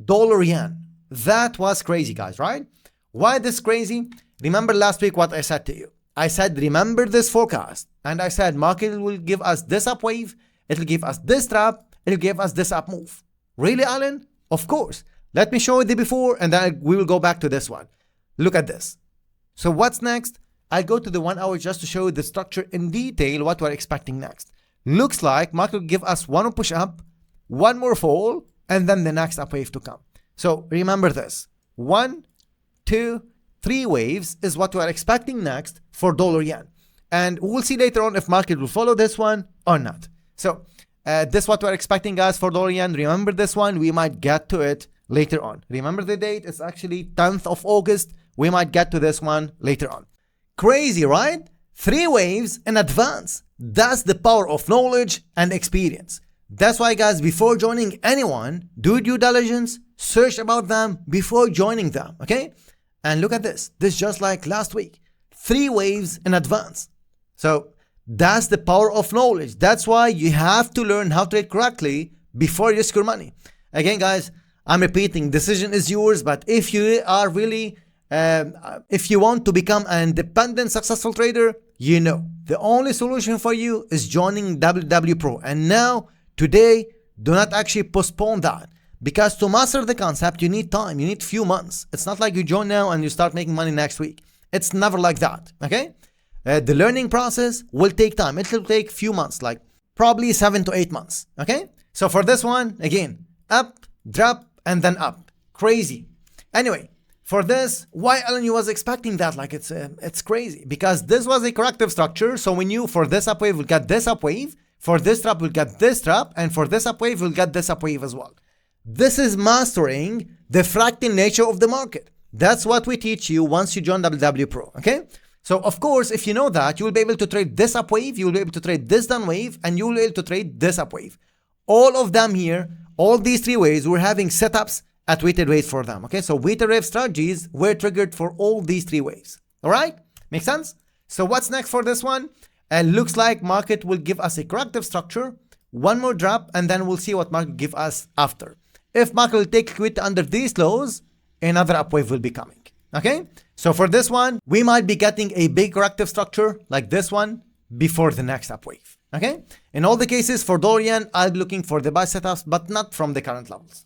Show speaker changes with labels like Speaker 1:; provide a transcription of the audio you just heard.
Speaker 1: dollar yen. That was crazy, guys, right? Why this crazy? Remember last week what I said to you. I said, remember this forecast. And I said, market will give us this up wave. It will give us this trap. It will give us this up move. Really, Alan? Of course. Let me show you the before and then we will go back to this one. Look at this. So what's next? I'll go to the 1 hour just to show you the structure in detail, what we're expecting next. Looks like market will give us one push up, one more fall, and then the next up wave to come. So remember this. 1, 2, 3 waves is what we're expecting next for dollar yen. And we'll see later on if market will follow this one or not. So this is what we're expecting, guys, for dollar yen. Remember this one. We might get to it later on. Remember the date. It's actually 10th of August. We might get to this one later on. Crazy, right? 3 waves in advance. That's the power of knowledge and experience. That's why, guys, before joining anyone, do due diligence, search about them before joining them, okay? And look at this. This is just like last week. 3 waves in advance. So that's the power of knowledge. That's why you have to learn how to trade correctly before you risk your money. Again, guys, I'm repeating, decision is yours, but if you are really, if you want to become an independent, successful trader, you know, the only solution for you is joining WTW Pro. And now, today, do not actually postpone that. Because to master the concept, you need time. You need few months. It's not like you join now and you start making money next week. It's never like that, okay? The learning process will take time. It will take few months, like probably 7 to 8 months, okay? So for this one, again, up, drop, and then up. Crazy. Anyway, for this, why Alan, you was expecting that? Like it's crazy. Because this was a corrective structure. So we knew for this up wave, we'll get this up wave. For this trap, we'll get this trap. And for this up wave, we'll get this up wave as well. This is mastering the fractal nature of the market. That's what we teach you once you join WTW Pro, okay? So, of course, if you know that, you will be able to trade this up wave, you will be able to trade this down wave, and you will be able to trade this up wave. All of them here, all these 3 waves, we're having setups at weighted rates for them, okay? So, weighted rate strategies were triggered for all these 3 waves, all right? Make sense? So, what's next for this one? Looks like market will give us a corrective structure, one more drop, and then we'll see what market give us after. If market will take liquidity under these lows, another upwave will be coming, okay? So for this one, we might be getting a big corrective structure like this one before the next upwave, okay? In all the cases for dollar yen, I'll be looking for the buy setups, but not from the current levels.